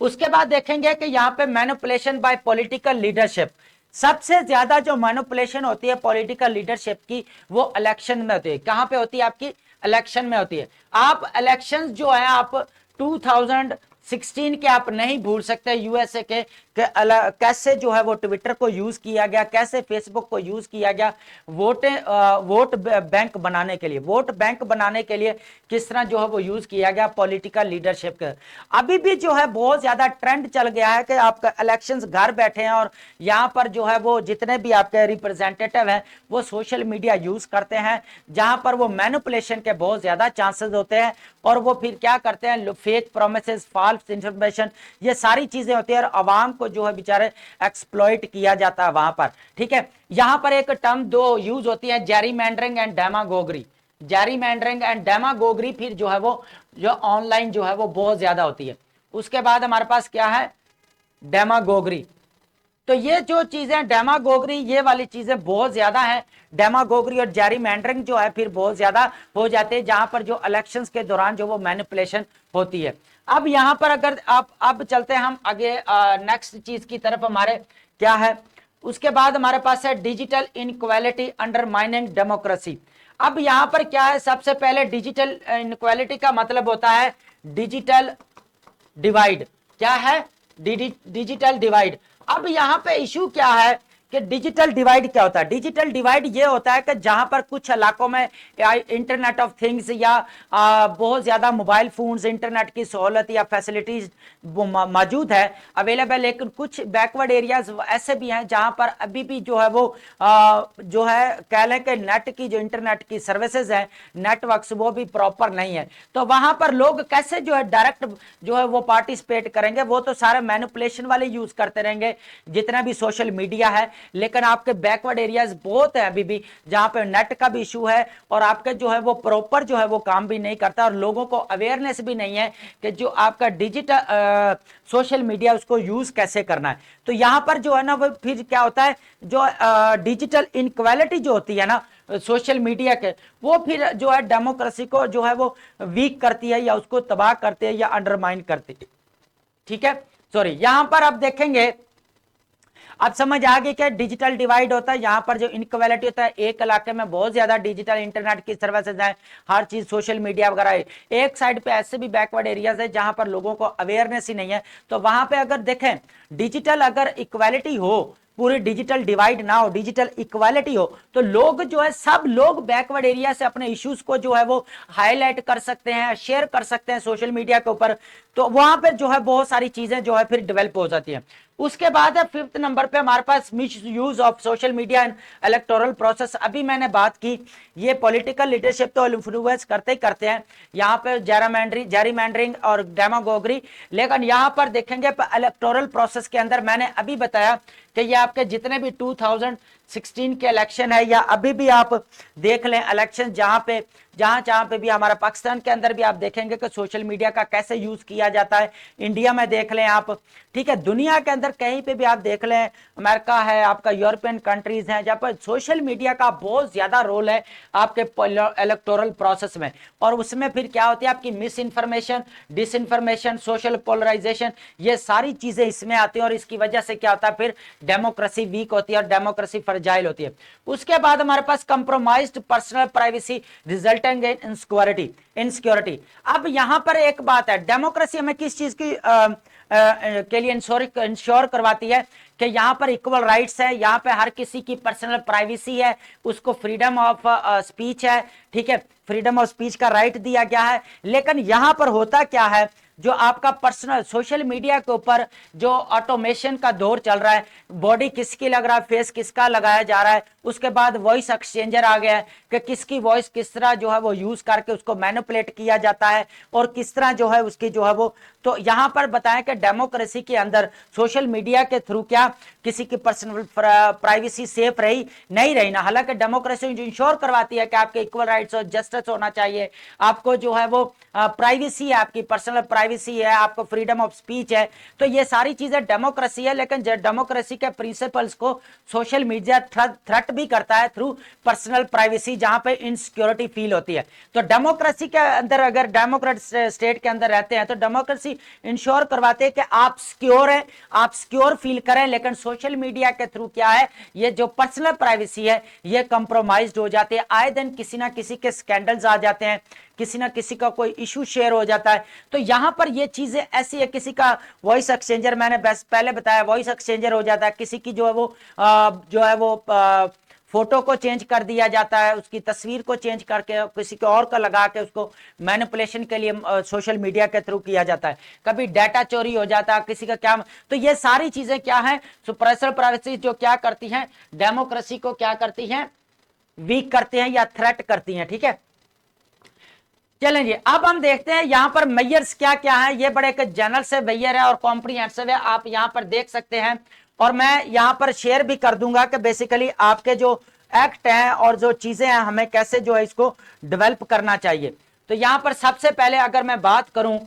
उसके बाद देखेंगे कि यहाँ पे मैनिपुलेशन बाय पॉलिटिकल लीडरशिप, सबसे ज्यादा जो मैनिपुलेशन होती है पॉलिटिकल लीडरशिप की वो इलेक्शन में होती है। कहां पे होती है? आपकी इलेक्शन में होती है। आप इलेक्शंस जो है आप 2016 के आप नहीं भूल सकते, यूएसए के कैसे जो है वो ट्विटर को यूज किया गया, कैसे फेसबुक को यूज किया गया वोट बैंक बनाने के लिए, वोट बैंक बनाने के लिए किस तरह जो है वो यूज किया गया पॉलिटिकल लीडरशिप का। अभी भी जो है बहुत ज्यादा ट्रेंड चल गया है कि आपका इलेक्शंस घर बैठे हैं और यहाँ पर जो है वो जितने भी आपके रिप्रेजेंटेटिव हैं वो सोशल मीडिया यूज करते हैं, जहां पर वो मैनिपुलेशन के बहुत ज्यादा चांसेस होते हैं और वो फिर क्या करते हैं, फेक प्रोमिसेस, फॉल्स इंफॉर्मेशन, ये सारी चीजें होती है और आवाम को जो है बेचारे एक्सप्लॉइट किया जाता है वहां पर, ठीक है। यहां पर एक टर्म दो यूज होती है, जेरीमैंडरिंग एंड डेमागोगरी। जेरीमैंडरिंग एंड डेमागोगरी फिर जो है वो जो ऑनलाइन जो है वो बहुत ज्यादा होती है। उसके बाद हमारे पास क्या है, डेमागोगरी। तो ये जो चीजें डेमागोगरी, ये वाली चीजें बहुत ज्यादा हैं। डेमागोगरी और जेरीमैंडरिंग जो है फिर बहुत ज्यादा हो जाते हैं, जहां पर जो इलेक्शंस के दौरान जो वो मैनिपुलेशन होती है। अब यहां पर अगर आप अब चलते हैं हम आगे नेक्स्ट चीज की तरफ, हमारे क्या है उसके बाद हमारे पास है डिजिटल इनक्वालिटी अंडरमाइनिंग डेमोक्रेसी। अब यहां पर क्या है, सबसे पहले डिजिटल इनक्वालिटी का मतलब होता है डिजिटल डिवाइड। क्या है? Digital divide. अब यहां पे इशू क्या है कि डिजिटल डिवाइड क्या होता है? डिजिटल डिवाइड ये होता है कि जहां पर कुछ इलाकों में इंटरनेट ऑफ थिंग्स या बहुत ज्यादा मोबाइल फोन्स, इंटरनेट की सहूलत या फैसिलिटीज मौजूद है अवेलेबल, लेकिन कुछ बैकवर्ड एरियाज ऐसे भी हैं जहां पर अभी भी जो है वो जो है कह लें कि नेट की जो इंटरनेट की सर्विसेज है, नेटवर्क्स, वो भी प्रॉपर नहीं है। तो वहां पर लोग कैसे जो है डायरेक्ट जो है वो पार्टिसिपेट करेंगे? वो तो सारे मैनिपुलेशन वाले यूज करते रहेंगे जितना भी सोशल मीडिया है, लेकिन आपके बैकवर्ड एरियाज बहुत है अभी भी जहां पे नेट का भी इशू है और आपके जो है वो प्रॉपर जो है वो काम भी नहीं करता और लोगों को अवेयरनेस भी नहीं है कि जो आपका डिजिटल सोशल मीडिया उसको यूज कैसे करना है। तो यहां पर जो है ना वो फिर क्या होता है, जो डिजिटल इनक्वालिटी जो होती है ना सोशल मीडिया के, वो फिर जो है डेमोक्रेसी को जो है वो वीक करती है या उसको तबाह करती है या अंडरमाइन करती है, ठीक है। सॉरी, यहां पर आप देखेंगे अब समझ आ गई क्या डिजिटल डिवाइड होता है, यहाँ पर जो इनक्वालिटी होता है, एक इलाके में बहुत ज्यादा डिजिटल इंटरनेट की सर्विसेज है, हर चीज सोशल मीडिया वगैरह है, एक साइड पे ऐसे भी बैकवर्ड एरियाज है जहां पर लोगों को अवेयरनेस ही नहीं है। तो वहां पे अगर देखें डिजिटल अगर इक्वालिटी हो, पूरी डिजिटल डिवाइड ना हो, डिजिटल इक्वालिटी हो, तो लोग जो है सब लोग बैकवर्ड एरिया से अपने इश्यूज को जो है वो हाईलाइट कर सकते हैं, शेयर कर सकते हैं सोशल मीडिया के ऊपर। तो वहां पर जो है बहुत सारी चीजें जो है फिर डेवलप हो जाती हैं। उसके बाद है 5th नंबर पे हमारे पास misuse of social media and electoral process. अभी मैंने बात की ये पॉलिटिकल लीडरशिप तो इन्फ्लुएंस करते ही करते हैं, यहाँ पे जेरीमैंडरिंग और डेमागोगरी, लेकिन यहाँ पर देखेंगे इलेक्टोरल प्रोसेस के अंदर मैंने अभी बताया कि ये आपके जितने भी 2016 के इलेक्शन है या अभी भी आप देख लें इलेक्शन जहां पे भी हमारा पाकिस्तान के अंदर भी आप देखेंगे कि सोशल मीडिया का कैसे यूज किया जाता है, इंडिया में देख लें आप, ठीक है, दुनिया के अंदर कहीं पे भी आप देख लें, अमेरिका है, आपका यूरोपियन कंट्रीज हैं, जहां पर सोशल मीडिया का बहुत ज्यादा रोल है आपके इलेक्टोरल प्रोसेस में। और उसमें फिर क्या होती है आपकी misinformation, disinformation, social polarisation, ये सारी चीजें इसमें आती हैं और इसकी वजह से क्या होता है फिर डेमोक्रेसी वीक होती है और डेमोक्रेसी फ्रजाइल होती है। उसके बाद हमारे पास compromised personal privacy resulting in insecurity. अब यहां पर एक बात है, डेमोक्रेसी हमें किस चीज की के लिए इंश्योर करवाती है कि यहाँ पर इक्वल राइट्स है, यहाँ पे हर किसी की पर्सनल प्राइवेसी है, उसको फ्रीडम ऑफ स्पीच है, ठीक है, फ्रीडम ऑफ स्पीच का राइट दिया गया है। लेकिन यहाँ पर होता क्या है, जो आपका पर्सनल सोशल मीडिया के ऊपर जो ऑटोमेशन का दौर चल रहा है, बॉडी किसकी लग रहा है, फेस किसका लगाया जा रहा है, उसके बाद वॉइस एक्सचेंजर आ गया है कि किसकी वॉइस किस तरह जो है वो यूज करके उसको मैनिपुलेट किया जाता है और किस तरह जो है उसकी जो है वो। तो यहां पर बताएं कि डेमोक्रेसी के अंदर सोशल मीडिया के थ्रू क्या किसी की पर्सनल प्राइवेसी सेफ रही नहीं रही ना। हालांकि डेमोक्रेसी इंश्योर करवाती है कि आपके इक्वल राइट्स और जस्टिस होना चाहिए, आपको जो है वो प्राइवेसी है, आपकी पर्सनल प्राइवेसी है, आपको फ्रीडम ऑफ स्पीच है, तो ये सारी चीजें डेमोक्रेसी है। लेकिन डेमोक्रेसी के प्रिंसिपल्स को सोशल मीडिया थ्रेट भी करता है थ्रू पर्सनल प्राइवेसी, जहां पे इनसिक्योरिटी फील होती है। तो डेमोक्रेसी के अंदर अगर डेमोक्रेट स्टेट के अंदर रहते हैं तो डेमोक्रेसी इंश्योर करवाते हैं कि आप सिक्योर हैं, आप सिक्योर फील करें। लेकिन सोशल मीडिया के थ्रू क्या है, ये जो पर्सनल प्राइवेसी है ये कंप्रोमाइज्ड हो जाती है। आए दिन किसी ना किसी के स्कैंडल्स आ जाते हैं, किसी ना किसी का कोई इशू शेयर हो जाता है। तो यहां पर ये चीजें ऐसी है, किसी का वॉइस एक्सचेंजर मैंने पहले बताया, वॉइस एक्सचेंजर हो जाता है, किसी की जो है वो फोटो को चेंज कर दिया जाता है, उसकी तस्वीर को चेंज करके किसी के और का लगा के उसको मैनिपुलेशन के लिए सोशल मीडिया के थ्रू किया जाता है। कभी डाटा चोरी हो जाता है किसी का क्या। तो ये सारी चीजें क्या है, पर्सनल प्राइवेसी जो क्या करती हैं, डेमोक्रेसी को क्या करती हैं, वीक करते हैं या थ्रेट करती हैं, ठीक है। चलें जी, अब हम देखते हैं यहां पर मेयर्स क्या क्या है। ये बड़े एक जनरल से मेयर है और कॉम्प्रिहेंसिव है, आप यहां पर देख सकते हैं और मैं यहां पर शेयर भी कर दूंगा कि बेसिकली आपके जो एक्ट हैं और जो चीजें हैं हमें कैसे जो है इसको डेवलप करना चाहिए। तो यहां पर सबसे पहले अगर मैं बात करूं,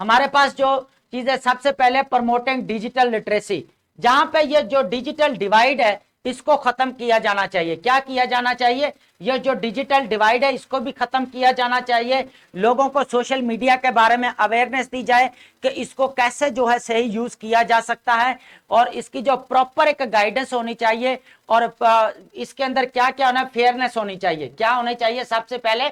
हमारे पास जो चीजें सबसे पहले प्रमोटिंग डिजिटल लिटरेसी, जहां पे ये जो डिजिटल डिवाइड है इसको खत्म किया जाना चाहिए। क्या किया जाना चाहिए, ये जो डिजिटल डिवाइड है इसको भी खत्म किया जाना चाहिए। लोगों को सोशल मीडिया के बारे में अवेयरनेस दी जाए कि इसको कैसे जो है सही यूज किया जा सकता है और इसकी जो प्रॉपर एक गाइडेंस होनी चाहिए और इसके अंदर क्या क्या होना, फेयरनेस होनी चाहिए। क्या होनी चाहिए, सबसे पहले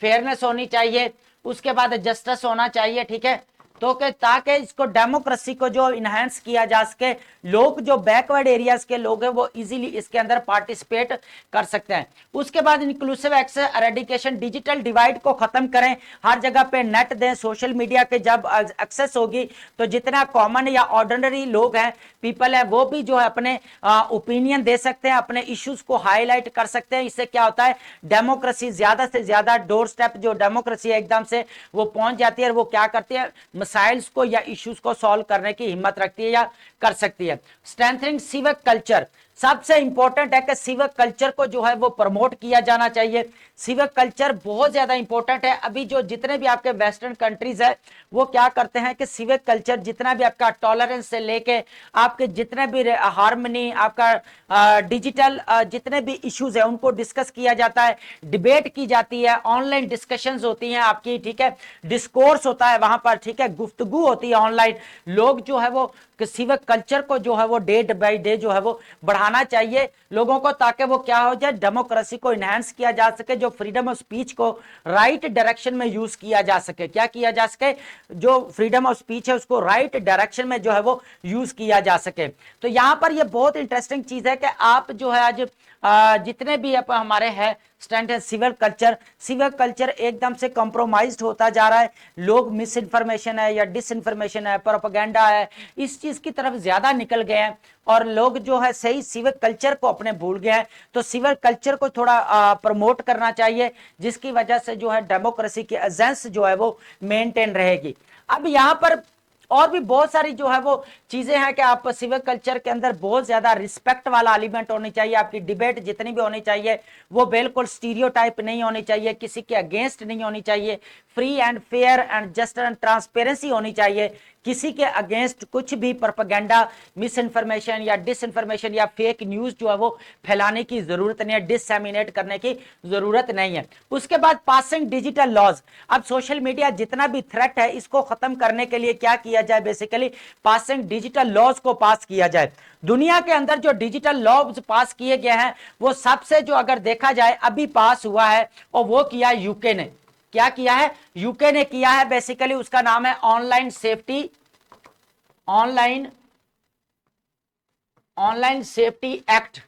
फेयरनेस होनी चाहिए, उसके बाद जस्टिस होना चाहिए, ठीक है। तो ताकि इसको डेमोक्रेसी को जो इनहेंस किया जा सके, लोग जो बैकवर्ड एरियाज के लोग हैं वो इजीली इसके अंदर पार्टिसिपेट कर सकते हैं। उसके बाद inclusive access eradication, digital divide को खत्म करें, हर जगह पे नेट दें। सोशल मीडिया के जब एक्सेस होगी तो जितना कॉमन या ऑर्डिनरी लोग हैं, पीपल है, वो भी जो है अपने ओपिनियन दे सकते हैं, अपने इश्यूज को हाईलाइट कर सकते हैं। इससे क्या होता है, डेमोक्रेसी ज्यादा से ज्यादा डोर स्टेप जो डेमोक्रेसी है एकदम से वो पहुंच जाती है और वो क्या करती है, मसाइल्स को या इश्यूज को सॉल्व करने की हिम्मत रखती है या कर सकती है। स्ट्रेंथनिंग सिविक कल्चर, सबसे इंपॉर्टेंट है कि सिविक कल्चर को जो है वो प्रमोट किया जाना चाहिए। सिविक कल्चर बहुत ज्यादा इंपॉर्टेंट है। अभी जो जितने भी आपके वेस्टर्न कंट्रीज है वो क्या करते हैं कि सिविक कल्चर जितना भी आपका टॉलरेंस से लेके आपके जितने भी हार्मनी, आपका डिजिटल जितने भी इश्यूज है उनको डिस्कस किया जाता है, डिबेट की जाती है, ऑनलाइन डिस्कशंस होती हैं आपकी, ठीक है, डिस्कोर्स होता है वहां पर, ठीक है, गुफ्तगू होती है ऑनलाइन। लोग जो है वो सिविक कल्चर को जो है वो डे बाई डे जो है वो बढ़ाना चाहिए लोगों को, ताकि वो क्या हो जाए, डेमोक्रेसी को इनहेंस किया जा सके, जो फ्रीडम ऑफ स्पीच को राइट डायरेक्शन में यूज किया जा सके। क्या किया जा सके, जो फ्रीडम ऑफ स्पीच है उसको राइट डायरेक्शन में जो है वो यूज किया जा सके। तो यहां पर ये बहुत इंटरेस्टिंग चीज है कि आप जो है आज जितने भी हमारे हैं स्टैंड है सिविक कल्चर एकदम से कॉम्प्रोमाइज्ड होता जा रहा है। लोग मिस इन्फॉर्मेशन है या डिस इन्फॉर्मेशन है, प्रोपेगेंडा है, इस चीज की तरफ ज्यादा निकल गए हैं और लोग जो है सही सिविक कल्चर को अपने भूल गए हैं। तो सिविक कल्चर को थोड़ा प्रमोट करना चाहिए, जिसकी वजह से जो है डेमोक्रेसी की एसेंस जो है वो मेंटेन रहेगी। अब यहाँ पर और भी बहुत सारी जो है वो चीजें हैं कि आप सिविक कल्चर के अंदर बहुत ज्यादा रिस्पेक्ट वाला एलिमेंट होनी चाहिए। आपकी डिबेट जितनी भी होनी चाहिए वो बिल्कुल स्टीरियोटाइप नहीं होनी चाहिए, किसी के अगेंस्ट नहीं होनी चाहिए, free and fair and just and transparency होनी चाहिए। किसी के अगेंस्ट कुछ भी प्रोपेगेंडा, मिस इन्फॉर्मेशन या डिस इन्फॉर्मेशन या फेक न्यूज जो है वो फैलाने की जरूरत नहीं है, डिसएमिनेट करने की जरूरत नहीं है। उसके बाद पासिंग डिजिटल लॉज। अब सोशल मीडिया जितना भी थ्रेट है इसको खत्म करने के लिए क्या किया जाए, बेसिकली पासिंग डिजिटल लॉज को पास किया जाए। दुनिया के अंदर जो डिजिटल लॉज पास किए गए हैं वो सबसे जो अगर देखा जाए अभी पास हुआ है और वो किया यूके ने। क्या किया है, यूके ने किया है, बेसिकली उसका नाम है ऑनलाइन सेफ्टी एक्ट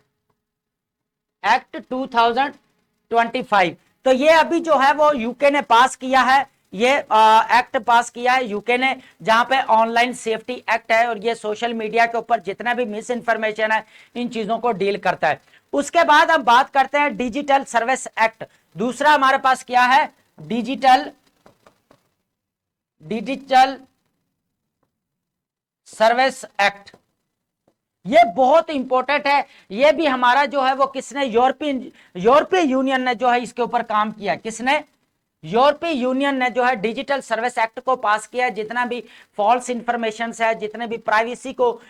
2025। तो ये अभी जो है वो यूके ने पास किया है, ये एक्ट पास किया है यूके ने, जहां पे ऑनलाइन सेफ्टी एक्ट है और ये सोशल मीडिया के ऊपर जितना भी मिस इन्फॉर्मेशन है इन चीजों को डील करता है। उसके बाद हम बात करते हैं डिजिटल सर्विस एक्ट। दूसरा हमारे पास क्या है, डिजिटल सर्विस एक्ट। ये बहुत इंपॉर्टेंट है। ये भी हमारा जो है वो किसने, यूरोपीय यूनियन ने जो है इसके ऊपर काम किया। किसने, यूरोपीय यूनियन ने जो है डिजिटल सर्विस एक्ट को पास किया। जितना भी फॉल्स इंफॉर्मेशन है, जितने भी प्राइवेसी को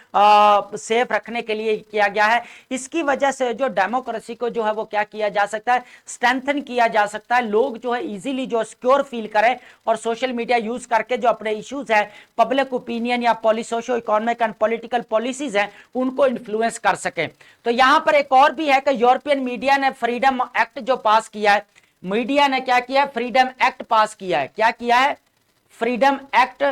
सेफ रखने के लिए किया गया है, इसकी वजह से जो डेमोक्रेसी को जो है वो क्या किया जा सकता है, स्ट्रेंथन किया जा सकता है। लोग जो है इजीली जो सिक्योर फील करें और सोशल मीडिया यूज करके जो अपने इश्यूज है, पब्लिक ओपिनियन या socio economic and political policies हैं उनको इन्फ्लुएंस कर सकें। तो यहां पर एक और भी है कि यूरोपियन मीडिया ने फ्रीडम एक्ट जो पास किया है, मीडिया ने क्या किया, फ्रीडम एक्ट पास किया है। क्या किया है, फ्रीडम एक्ट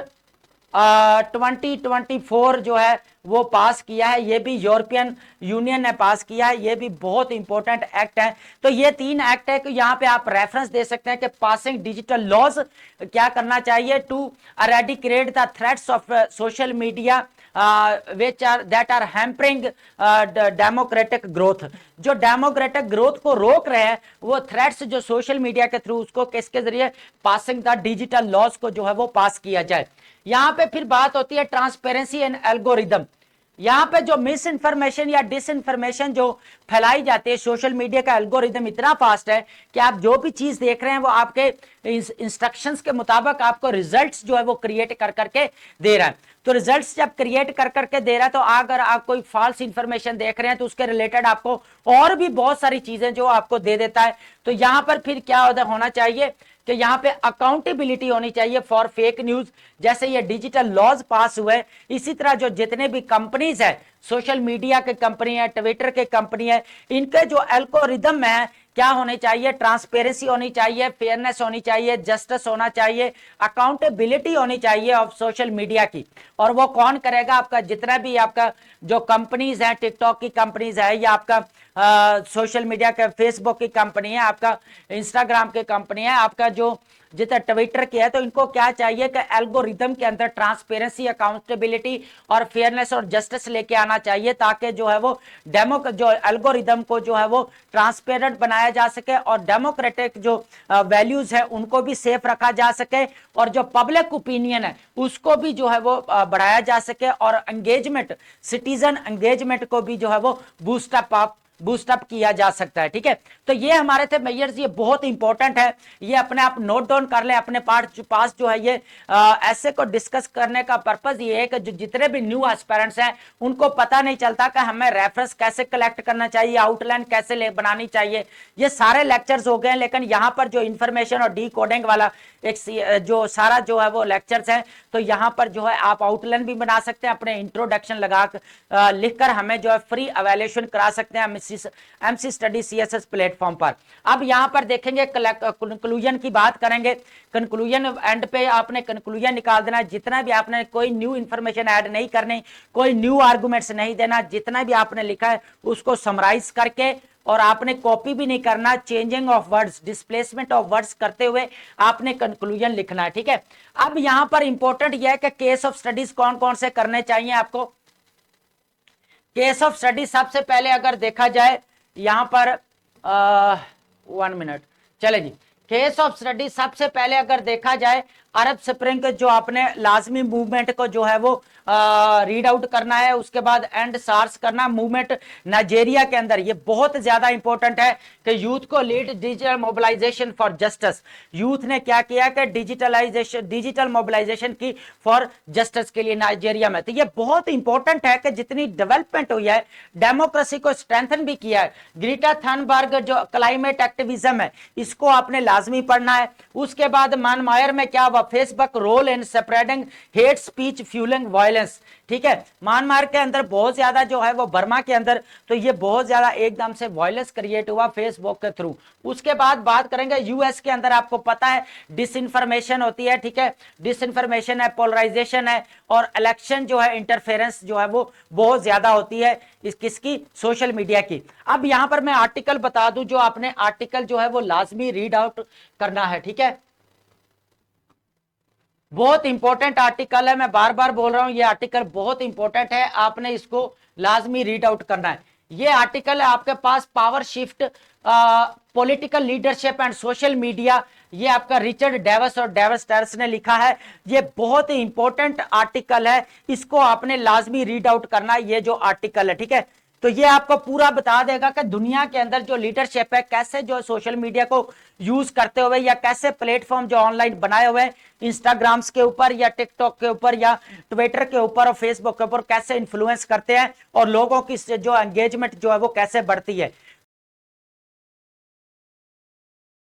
2024 जो है वो पास किया है। ये भी यूरोपियन यूनियन ने पास किया है। ये भी बहुत इंपॉर्टेंट एक्ट है। तो ये 3 एक्ट है कि यहाँ पे आप रेफरेंस दे सकते हैं कि पासिंग डिजिटल लॉज क्या करना चाहिए, to eradicate the threats of social media that are hampering democratic growth. जो डेमोक्रेटिक ग्रोथ को रोक रहे हैं वो थ्रेट्स जो सोशल मीडिया के थ्रू, उसको किसके जरिए, पासिंग द डिजिटल लॉज को जो है वो पास किया जाए। यहां पे फिर बात होती है ट्रांसपेरेंसी एंड एल्गोरिदम। यहां पे जो मिस इन्फॉर्मेशन या डिस इन्फॉर्मेशन जो फैलाई जाती है, सोशल मीडिया का एल्गोरिदम इतना फास्ट है कि आप जो भी चीज देख रहे हैं वो आपके इंस्ट्रक्शंस के मुताबिक आपको रिजल्ट्स जो है वो क्रिएट कर करके दे रहा है। तो रिजल्ट्स जब क्रिएट कर करके दे रहा है, तो अगर आप कोई फॉल्स इंफॉर्मेशन देख रहे हैं तो उसके रिलेटेड आपको और भी बहुत सारी चीजें जो आपको दे देता है। तो यहां पर फिर क्या होना चाहिए कि यहाँ पे अकाउंटेबिलिटी होनी चाहिए फॉर फेक न्यूज। जैसे ये डिजिटल लॉज पास हुए, इसी तरह जो जितने भी कंपनीज है, सोशल मीडिया के कंपनी है, ट्विटर के कंपनी है, इनके जो एल्गोरिदम है क्या होने चाहिए, ट्रांसपेरेंसी होनी चाहिए, फेयरनेस होनी चाहिए, जस्टिस होना चाहिए, अकाउंटेबिलिटी होनी चाहिए ऑफ सोशल मीडिया की। और वो कौन करेगा, आपका जितना भी आपका जो कंपनीज है, टिकटॉक की कंपनीज है या आपका सोशल मीडिया का फेसबुक की कंपनी है, आपका इंस्टाग्राम की कंपनी है, आपका जो जितना ट्विटर की है, तो इनको क्या चाहिए कि एल्गोरिदम के अंदर ट्रांसपेरेंसी, अकाउंटेबिलिटी और फेयरनेस और जस्टिस लेके आना चाहिए, ताकि जो है वो जो एल्गोरिदम को जो है वो ट्रांसपेरेंट बनाया जा सके और डेमोक्रेटिक जो वैल्यूज है उनको भी सेफ रखा जा सके, और जो पब्लिक ओपिनियन है उसको भी जो है वो बढ़ाया जा सके, और एंगेजमेंट, सिटीजन एंगेजमेंट को भी जो है वो बूस्टअप किया जा सकता है। ठीक है, तो ये हमारे थे मेजर्स, ये बहुत इंपॉर्टेंट है, ये अपने आप नोट डाउन कर ले अपने पास जो है ये ऐसे को डिस्कस करने का पर्पस ये है कि जो जितने भी न्यू एस्पिरेंट्स हैं उनको पता नहीं चलता कि हमें रेफरेंस कैसे कलेक्ट करना चाहिए, आउटलाइन कैसे बनानी चाहिए। ये सारे लेक्चर्स हो गए, लेकिन यहाँ पर जो इंफॉर्मेशन और डी कोडिंग वाला एक जो सारा जो है वो लेक्चर्स है, तो यहाँ पर जो है आप आउटलाइन भी बना सकते हैं, अपने इंट्रोडक्शन लगा लिखकर हमें जो है फ्री एवेल्यूएशन करा सकते हैं एमसी स्टडी सीएसएस प्लेटफॉर्म पर। अब यहाँ पर देखेंगे कंक्लूजन की बात करेंगे। कंक्लूजन एंड पे आपने कंक्लूजन निकाल देना, जितना भी आपने कोई न्यू इंफॉर्मेशन ऐड नहीं करनी, कोई न्यू आर्गुमेंट्स नहीं देना, जितना भी आपने लिखा है उसको समराइज करके, और आपने कॉपी भी नहीं करना, changing of words, displacement of words करते हुए आपने कंक्लूजन लिखना है। ठीक है, अब यहां पर इंपॉर्टेंट यह है कि केस ऑफ स्टडीज कौन कौन से करने चाहिए आपको। केस ऑफ स्टडी सबसे पहले अगर देखा जाए यहां पर 1 मिनट चले जी, केस ऑफ स्टडी सबसे पहले अगर देखा जाए अरब स्प्रिंग जो आपने लाजमी मूवमेंट को जो है वो रीड आउट करना है, उसके बाद एंड सार्स करना मूवमेंट नाइजीरिया के अंदर, ये बहुत ज्यादा इंपॉर्टेंट है कि यूथ को lead digital mobilisation for justice. Youth ने क्या किया कि डिजिटल मोबिलाइजेशन की फॉर जस्टिस के लिए नाइजीरिया में। तो ये बहुत इंपॉर्टेंट है कि जितनी डेवलपमेंट हुई है, डेमोक्रेसी को स्ट्रेंथन भी किया है। ग्रेटा थनबर्ग जो क्लाइमेट एक्टिविज्म है इसको आपने लाजमी पढ़ना है। उसके बाद म्यांमार में क्या हुआ, Facebook role in spreading hate speech fuelling violence. ठीक है, म्यांमार के अंदर बहुत ज्यादा जो है वो बर्मा के अंदर, तो ये बहुत ज्यादा एकदम से वायलेंस क्रिएट हुआ फेसबुक के थ्रू। उसके बाद बात करेंगे यूएस के अंदर, आपको पता है डिसइंफॉर्मेशन होती है। ठीक है, डिसइंफॉर्मेशन है, पोलराइजेशन है, और इलेक्शन जो है इंटरफेरेंस जो है वो बहुत ज्यादा होती है किसकी, सोशल मीडिया की। अब यहां पर मैं आर्टिकल बता दूं, जो आपने आर्टिकल जो है वो लाजमी रीड आउट करना है। ठीक है, बहुत इंपॉर्टेंट आर्टिकल है, मैं बार बार बोल रहा हूं, ये आर्टिकल बहुत इंपॉर्टेंट है, आपने इसको लाजमी रीड आउट करना है। ये आर्टिकल है आपके पास, power shift political leadership and social media, ये आपका रिचर्ड डेविस और डेविस टेरस ने लिखा है। ये बहुत ही इंपॉर्टेंट आर्टिकल है, इसको आपने लाजमी रीड आउट करना है, ये जो आर्टिकल है। ठीक है, तो ये आपको पूरा बता देगा कि दुनिया के अंदर जो लीडरशिप है कैसे जो सोशल मीडिया को यूज करते हुए, या कैसे प्लेटफॉर्म जो ऑनलाइन बनाए हुए हैं इंस्टाग्राम्स के ऊपर या टिकटॉक के ऊपर या ट्विटर के ऊपर और फेसबुक के ऊपर कैसे इन्फ्लुएंस करते हैं, और लोगों की जो एंगेजमेंट जो है वो कैसे बढ़ती है।